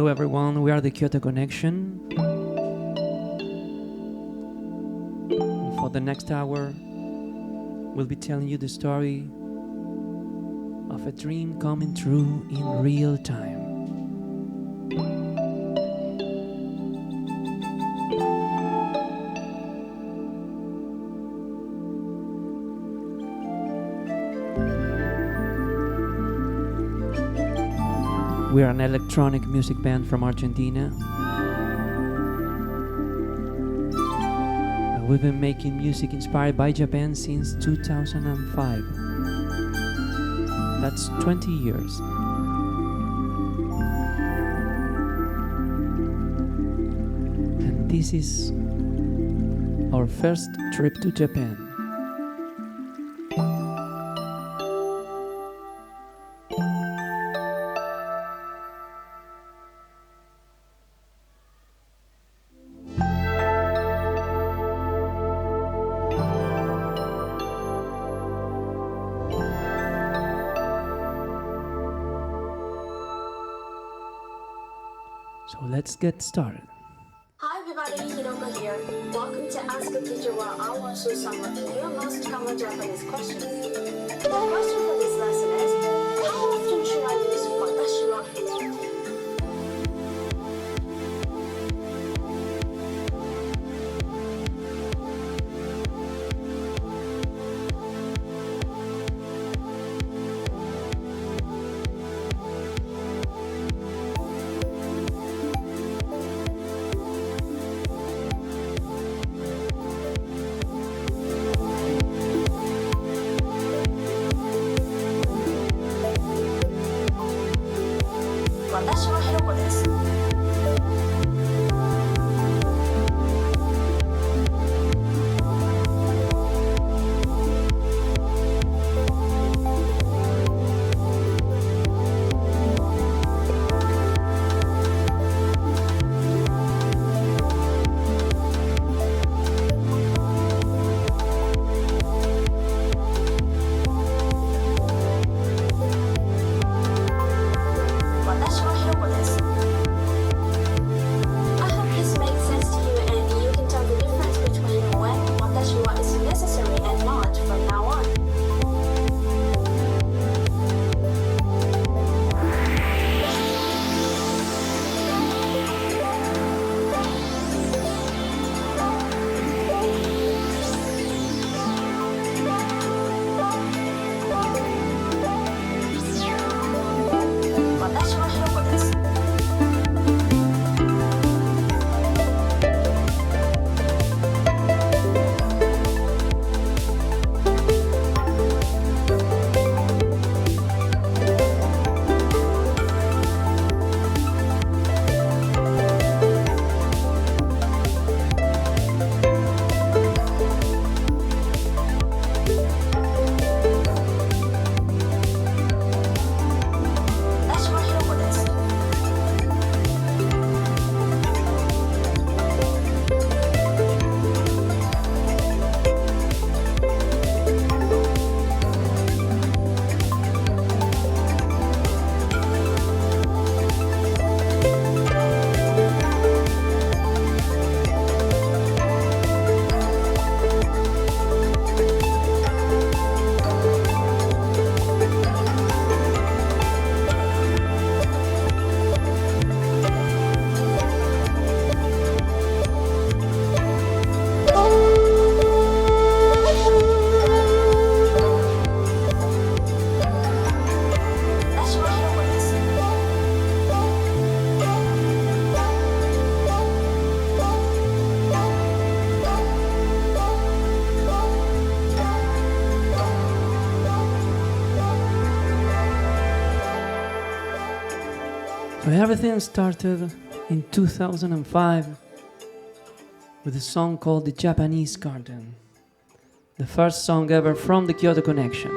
Hello everyone, we are the Kyoto Connection. And for the next hour, we'll be telling you the story of a dream coming true in real time. We are an electronic music band from Argentina. We've been making music inspired by Japan since 2005. That's 20 years. And this is our first trip to Japan. So let's get started. Hi everybody, Hiroko here. Welcome to Ask a Teacher, where I will answer some of your most common Japanese questions. The question for this lesson is, how often should I use watashi wa? So everything started in 2005 with a song called The Japanese Garden, the first song ever from the Kyoto Connection.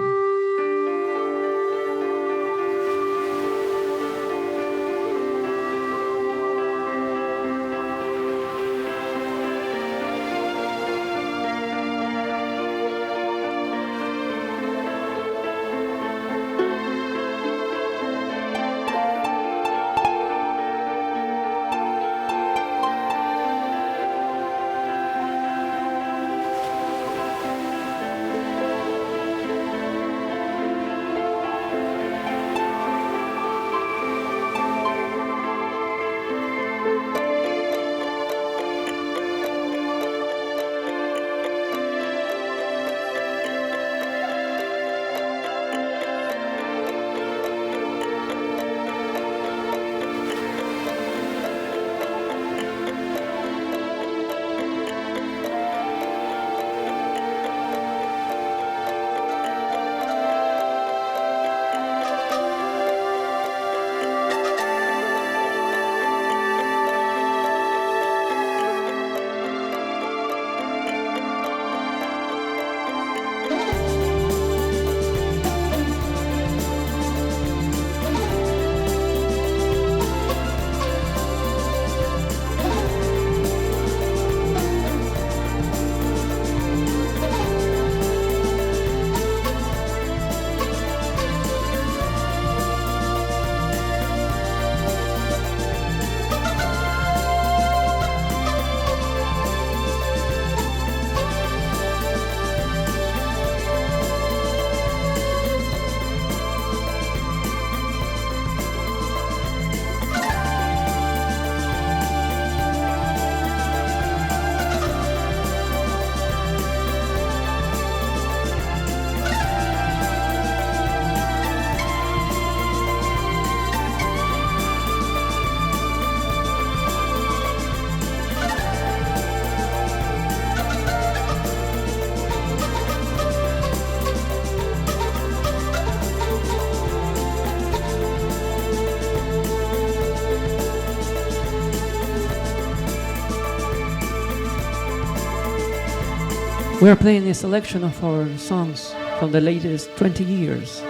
We are playing a selection of our songs from the latest 20 years.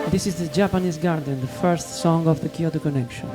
This is the Japanese Garden, the first song of the Kyoto Connection.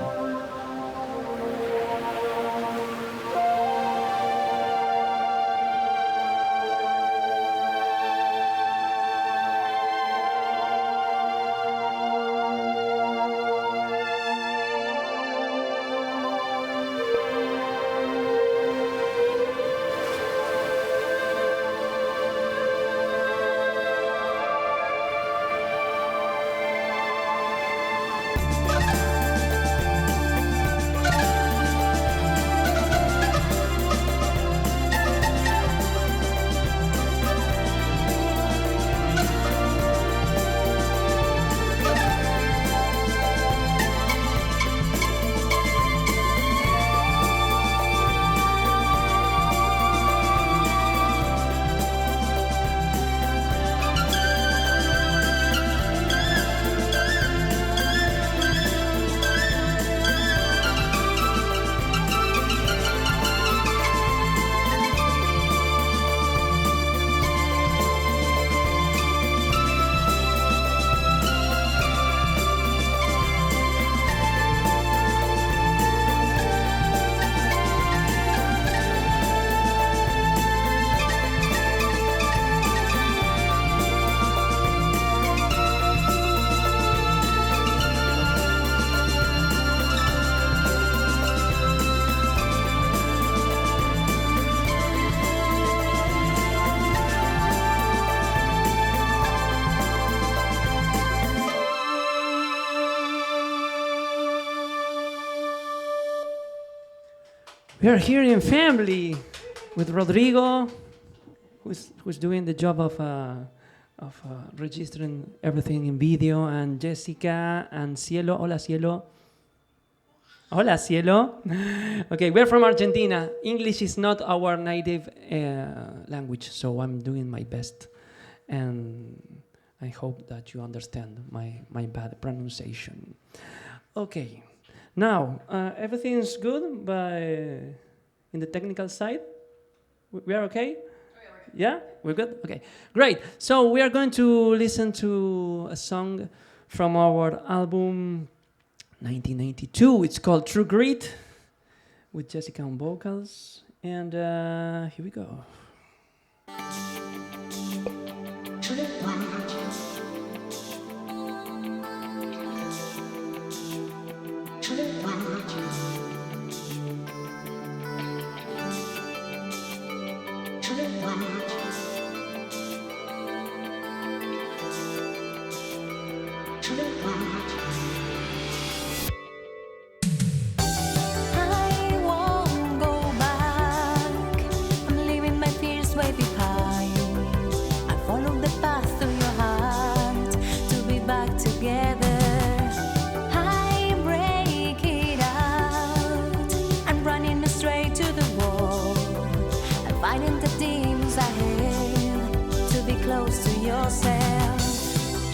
We are here in family with Rodrigo, who's doing the job of registering everything in video, and Jesica and Cielo. Hola, Cielo. Hola, Cielo. Okay, we're from Argentina. English is not our native language, so I'm doing my best, and I hope that you understand my bad pronunciation. Okay. Now, everything's good in the technical side? We are okay? Yeah? We're good? Okay, great. So we are going to listen to a song from our album 1992. It's called True Grit, with Jesica on vocals. And here we go.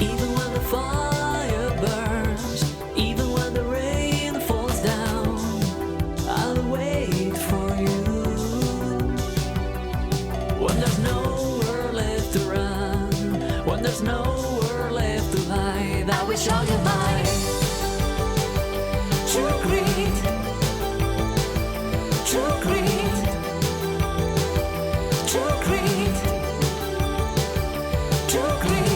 Even when the fire burns, even when the rain falls down, I'll wait for you. When there's nowhere left to run, when there's nowhere left to hide, I will show you my true grit, true grit, true grit, true grit.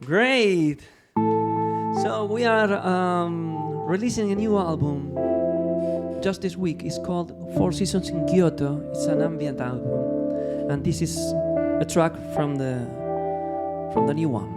Great. So we are releasing a new album just this week. It's called Four Seasons in Kyoto. It's an ambient album, and this is a track from the new one.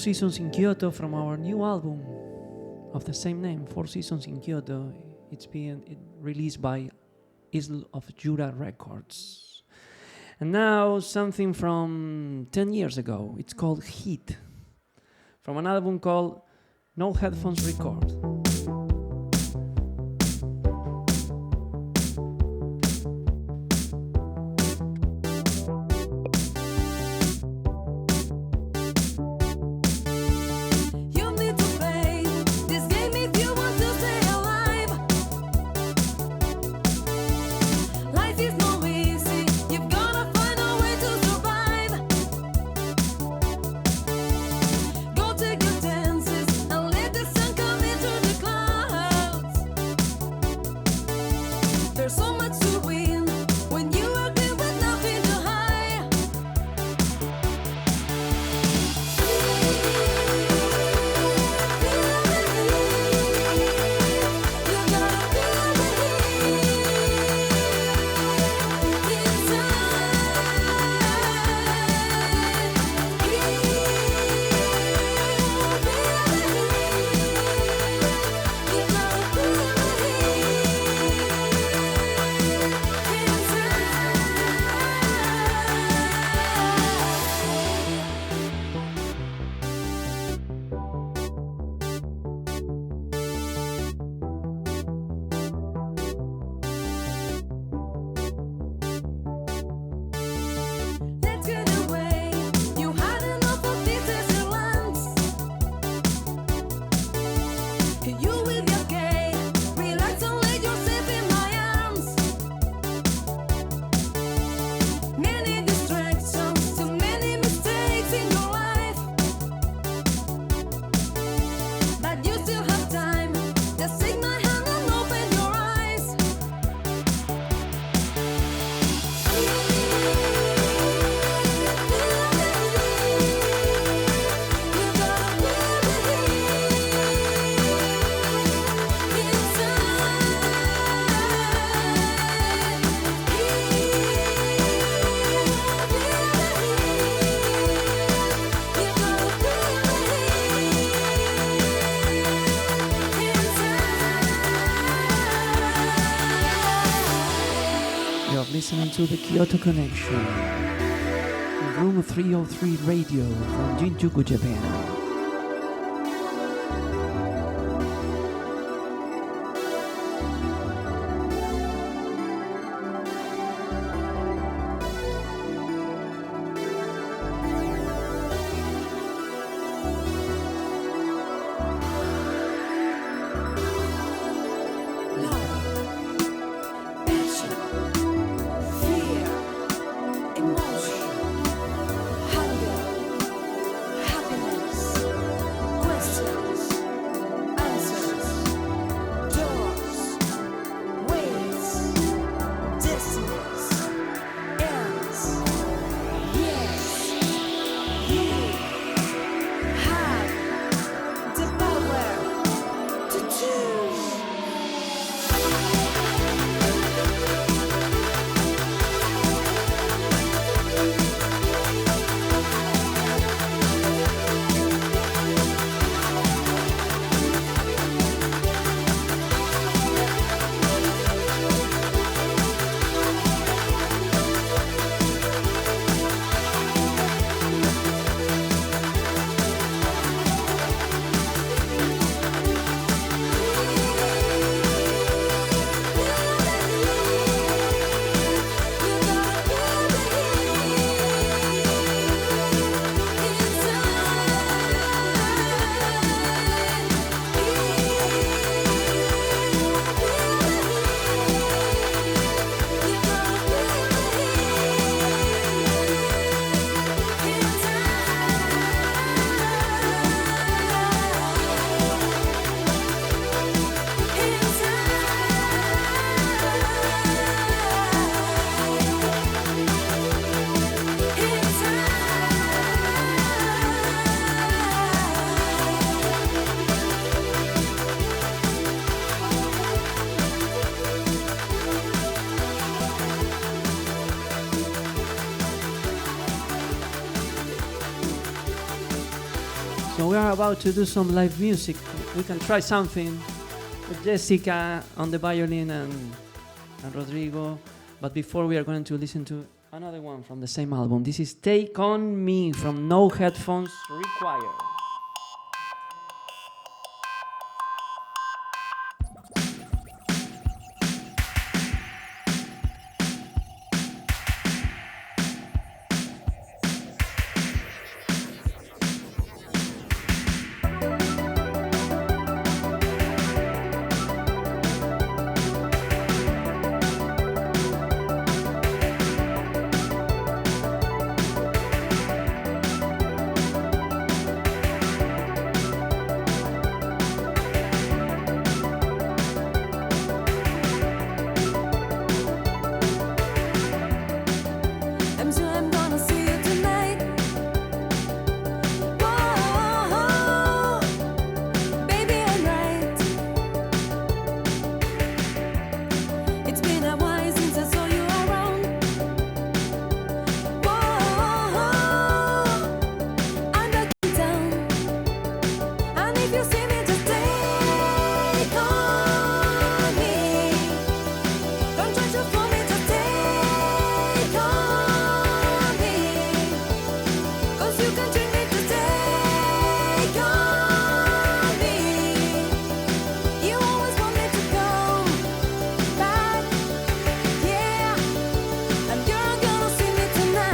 Seasons in Kyoto from our new album of the same name, Four Seasons in Kyoto. It's being released by Isle of Jura Records. And now something from 10 years ago. It's called Heat, from an album called No Headphones Record. Listening to the Kyoto Connection, Room 303 Radio from Shinjuku, Japan. Emotion, hunger, happiness. So we are about to do some live music. We can try something with Jesica on the violin and Rodrigo. But before, we are going to listen to another one from the same album. This is Take On Me from No Headphones Required.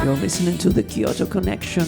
You're listening to the Kyoto Connection.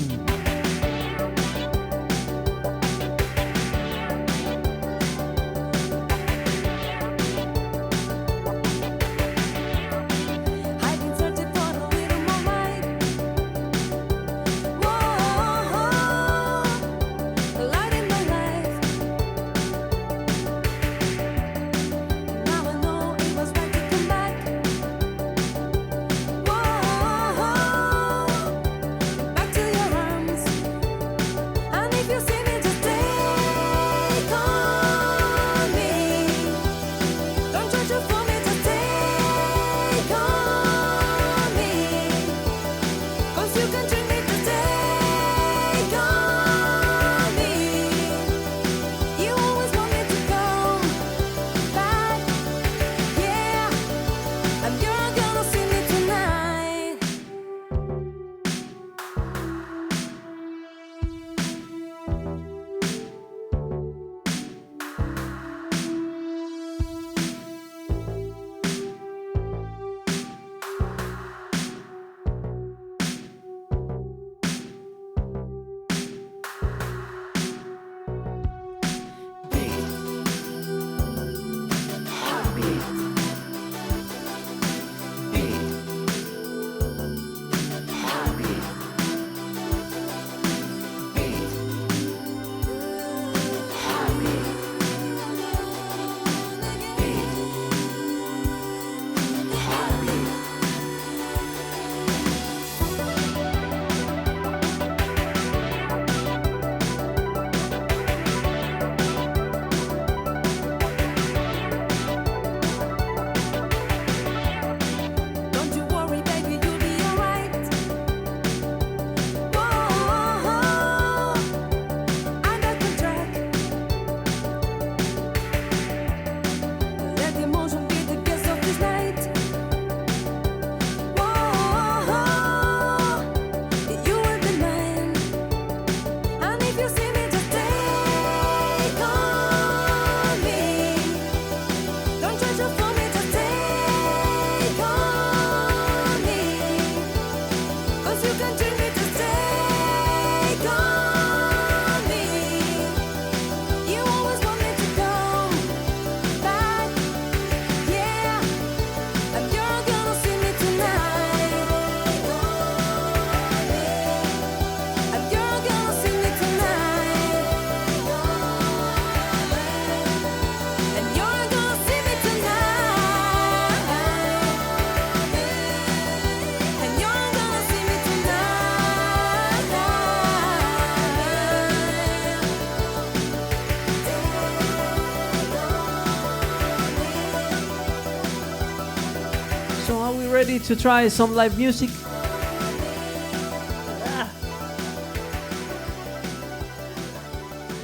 Ready to try some live music?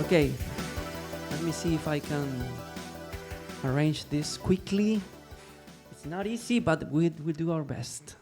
Okay, let me see if I can arrange this quickly. It's not easy, but we do our best.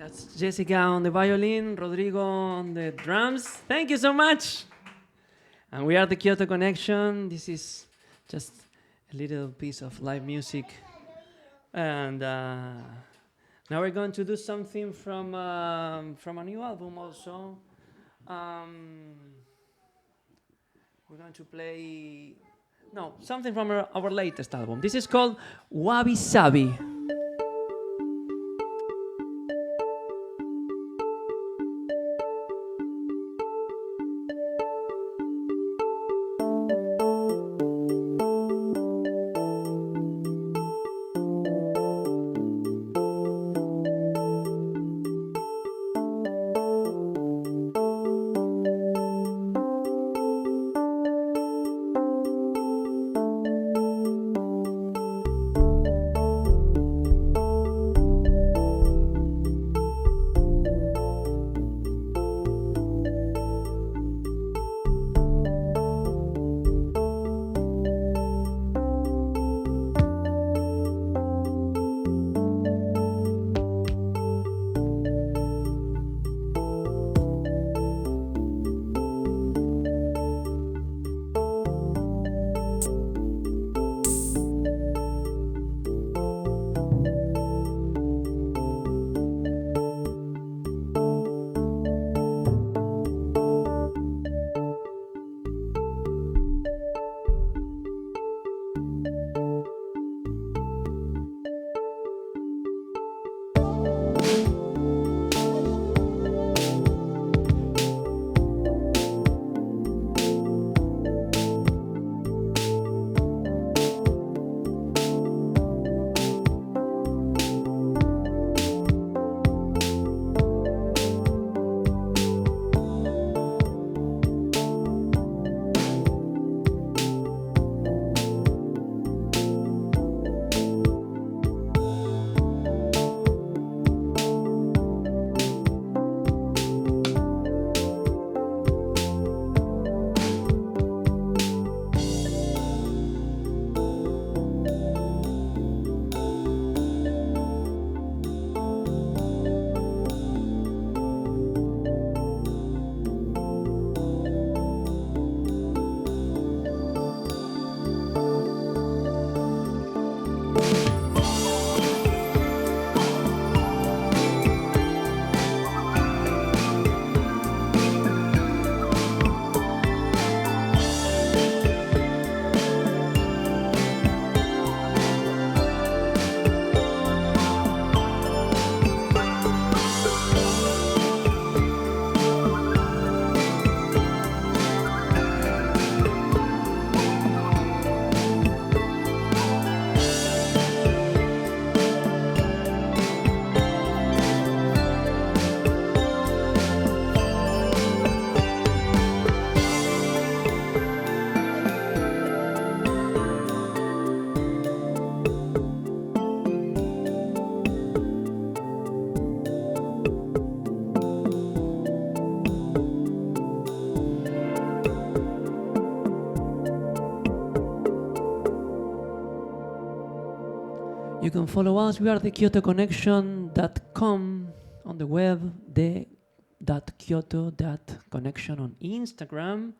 That's Jessica on the violin, Rodrigo on the drums. Thank you so much. And we are the Kyoto Connection. This is just a little piece of live music. And now we're going to do something from a new album also. We're going to play something from our latest album. This is called Wabi Sabi. You can follow us. We are the KyotoConnection.com on the web, the.kyoto.connection on Instagram.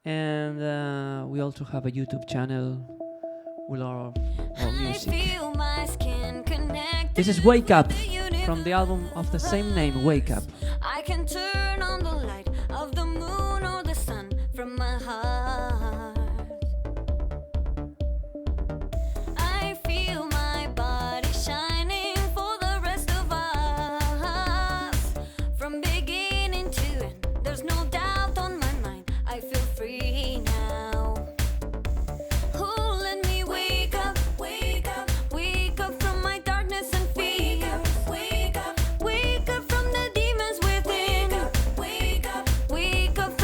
And we also have a YouTube channel with our music. This is Wake Up from the album of the same name, Wake Up. I can turn on the light of the moon or the sun from my heart. I feel my body shining for the rest of us. From beginning to end, there's no doubt on my mind. I feel free now. Oh, let me wake up, wake up, wake up from my darkness and fear. Wake up, wake up from the demons within. Wake up, wake up, wake up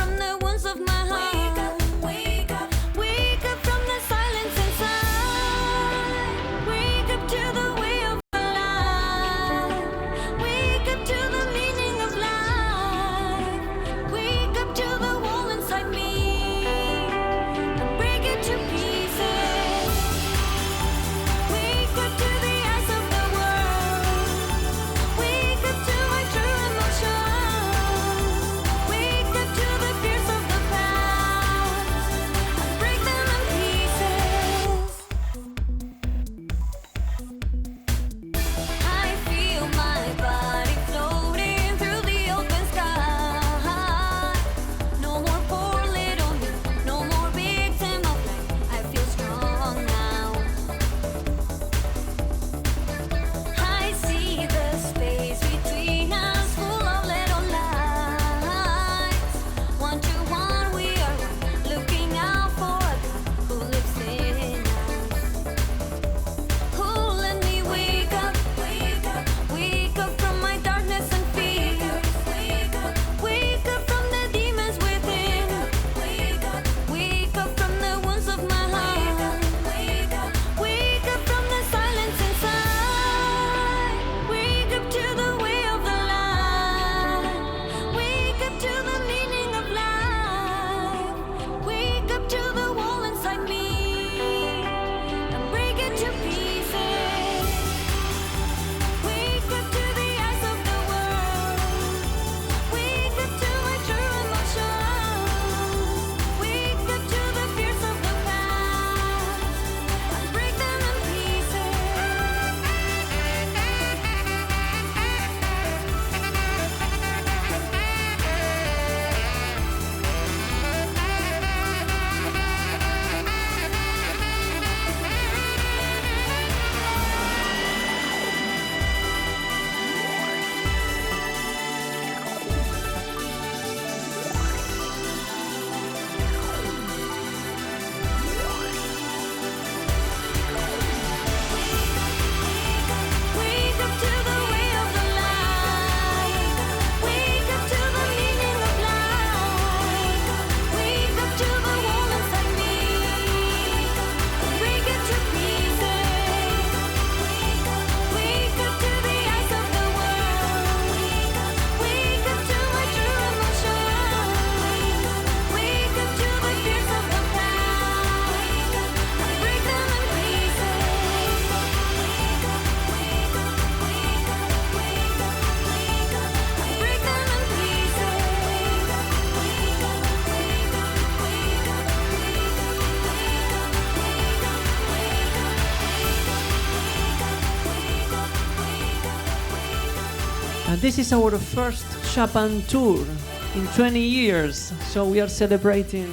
And this is our first Japan tour in 20 years. So we are celebrating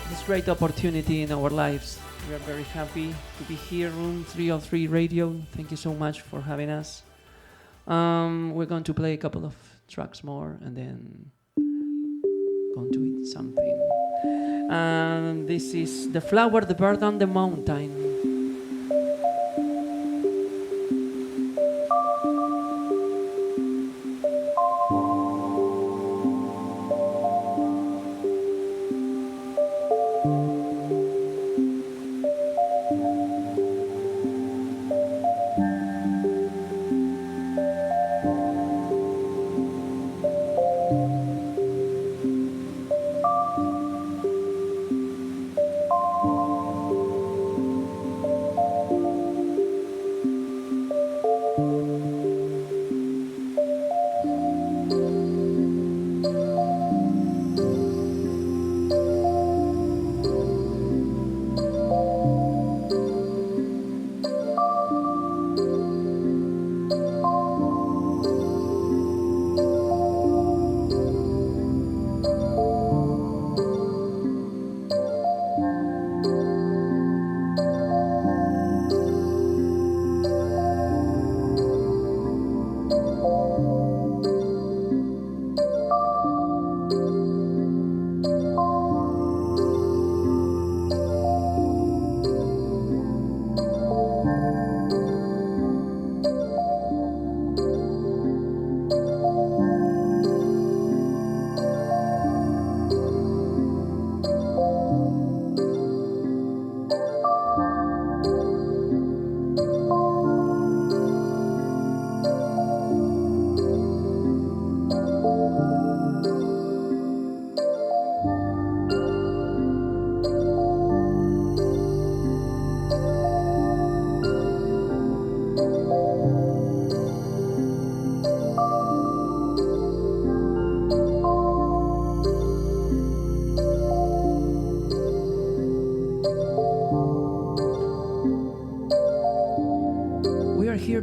this great opportunity in our lives. We are very happy to be here, Room 303 Radio. Thank you so much for having us. We're going to play a couple of tracks more and then going to eat something. And this is The Flower, the Bird on the Mountain.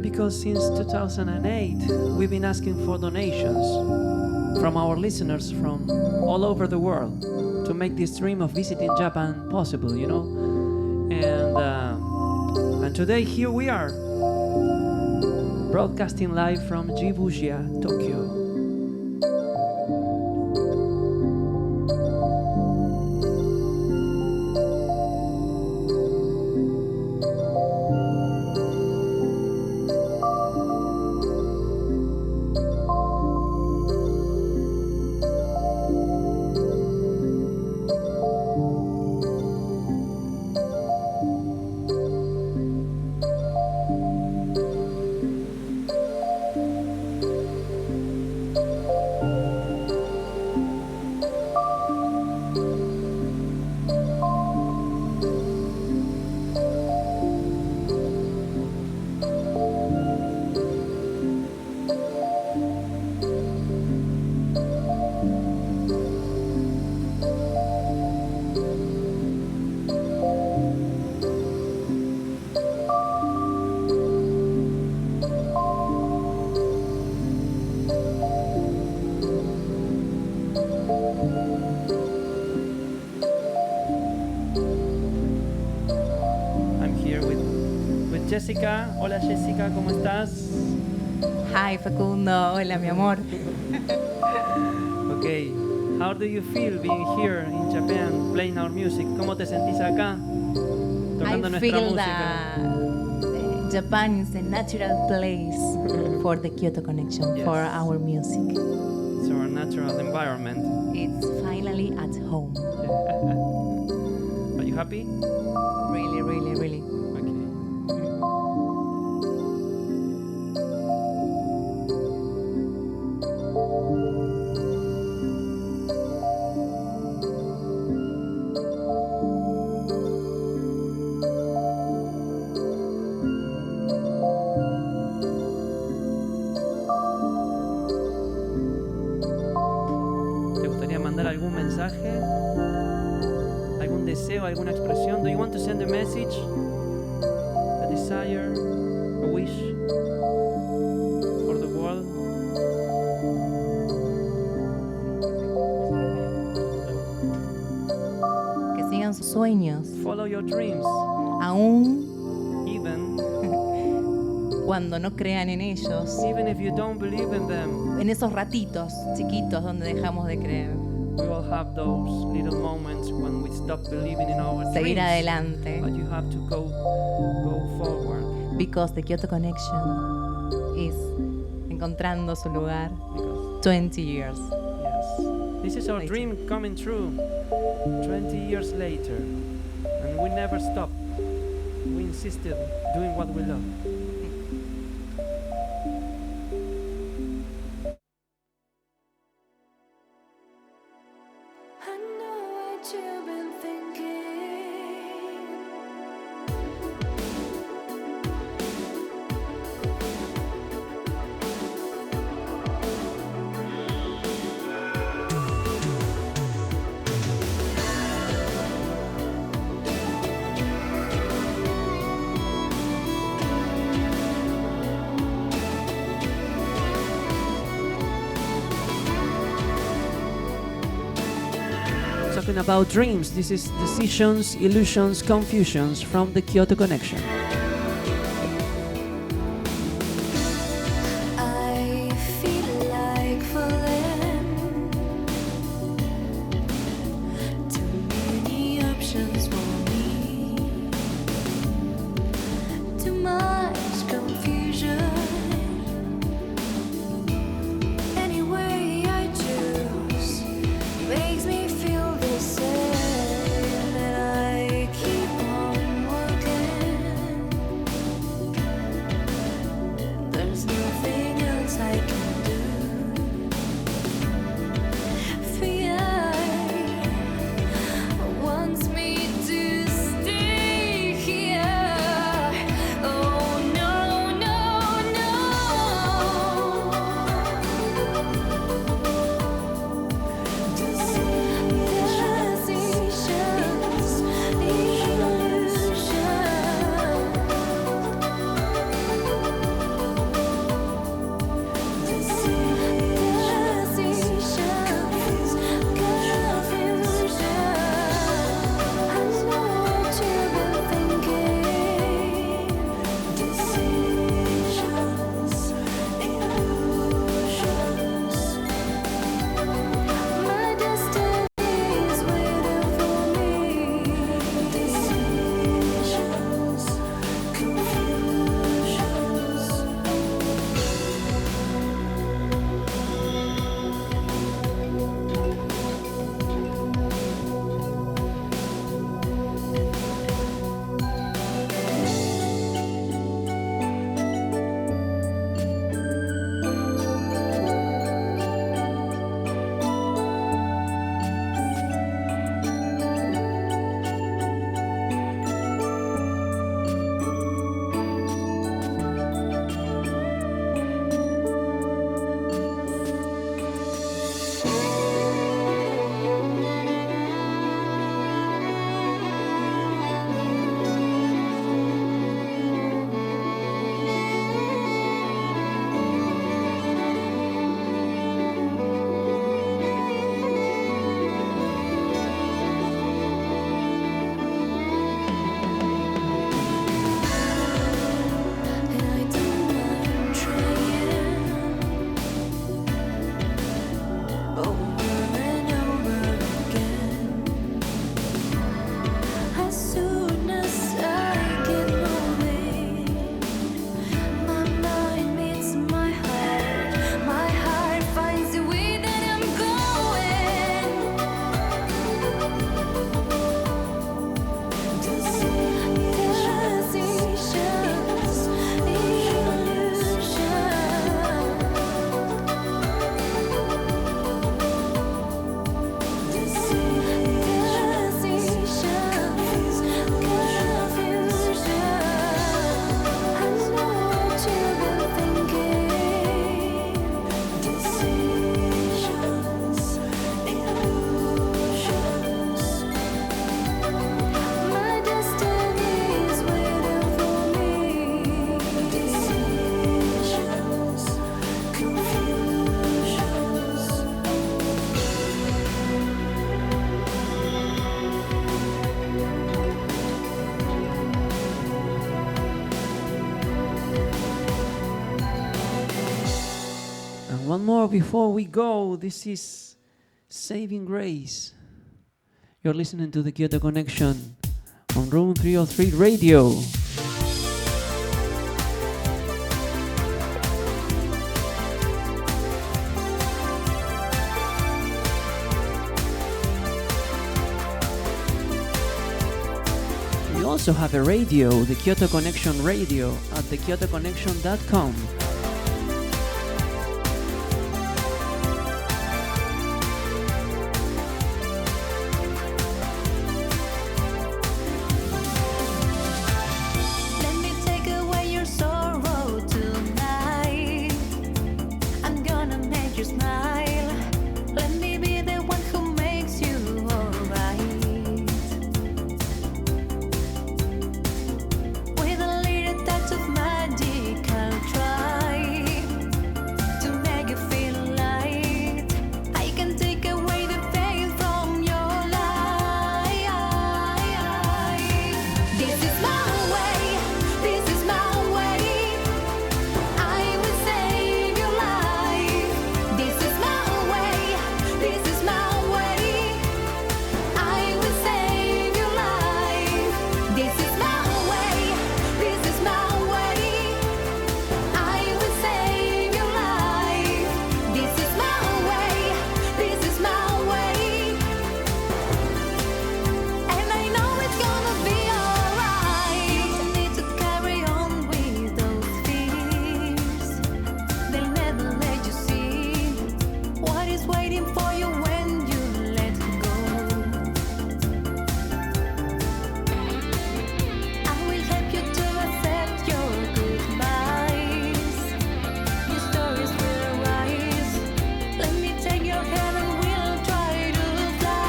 Because since 2008 we've been asking for donations from our listeners from all over the world to make this dream of visiting Japan possible, you know. And today here we are, broadcasting live from Shibuya, Tokyo. Jessica, hola Jessica, ¿cómo estás? Hi Facundo, hola mi amor. Okay, how do you feel being here in Japan, playing our music? ¿Cómo te sentís acá, tocando I nuestra feel música? that Japan is a natural place for the Kyoto Connection, Yes. for our music. It's our natural environment. It's finally at home. Are you happy? Really, really, really. Okay. ¿Te gustaría mandar algún mensaje? ¿Algún deseo, alguna expresión? Do you want to send a message? A desire? A wish? For the world? sueños, Follow your dreams. aún Even cuando no crean en ellos, if you don't believe in them, en esos ratitos chiquitos donde dejamos de creer. we all have those little moments when we stop believing in our Seguir dreams. adelante, But you have to go forward. because the Kyoto Connection is encontrando su lugar Because 20 years. yes, this is our Later. dream coming true. 20 years later, and we never stopped. We insisted doing what we love. I know what you've been thinking. Talking about dreams, this is Decisions, Illusions, Confusions from the Kyoto Connection. I feel like falling. Too many options for me. Too much confusion. Any way I choose makes me feel the same, and I keep on walking. one more before we go. This is Saving Grace. You're listening to the Kyoto Connection on Room 303 Radio. We also have a radio, the Kyoto Connection Radio, at thekyotoconnection.com. Let me take away your sorrow tonight. I'm gonna make you smile. Let me be the one who makes you alright. With a little touch of magic, I'll try to make you feel light. I can take away the pain from your life. This is my way, this is my way. I will save your life. This is my way, this is my way. I will save your life. This is my way, this is my way. I will save your life. This is my way, this is my way. And I know it's gonna be alright. You need to carry on with those fears. They'll never let you see what is waiting for you when you let go. I will help you to accept your goodbyes. Your stories will rise. Let me take your hand and we'll try to fly.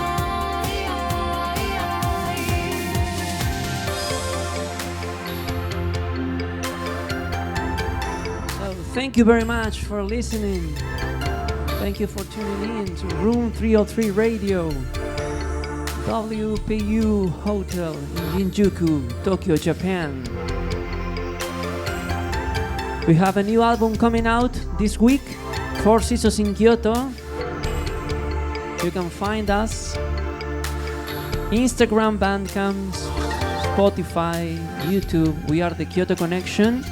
So thank you very much for listening. Thank you for tuning in to Room 303 Radio, WPU Hotel in Shinjuku, Tokyo, Japan. We have a new album coming out this week, 4 Seasons in Kyoto. You can find us Instagram, Bandcamp, Spotify, YouTube. We are the Kyoto Connection.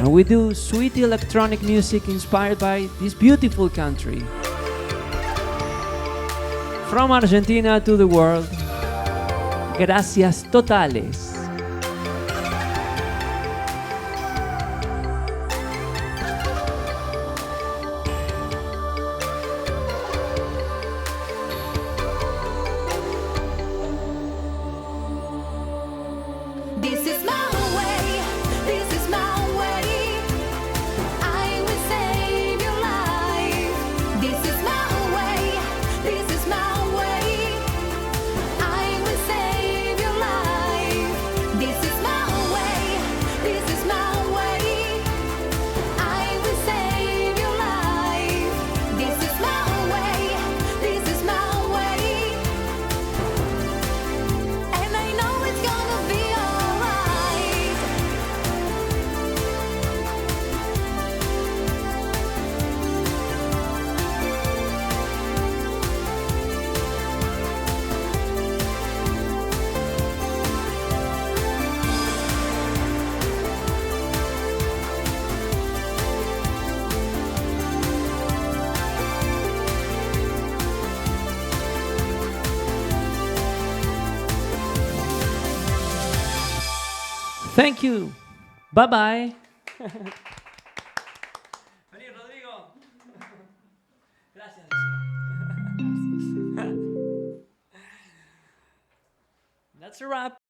And we do sweet electronic music inspired by this beautiful country. From Argentina to the world, gracias totales. This is my way, this is my way. I will save your life. This is my way, this is my way. I will save your life. This is my way, this is my way. I will save your life. This is my way, this is my way. And I know it's gonna be alright. Thank you. Bye bye. Vení, Rodrigo. Gracias. That's a wrap.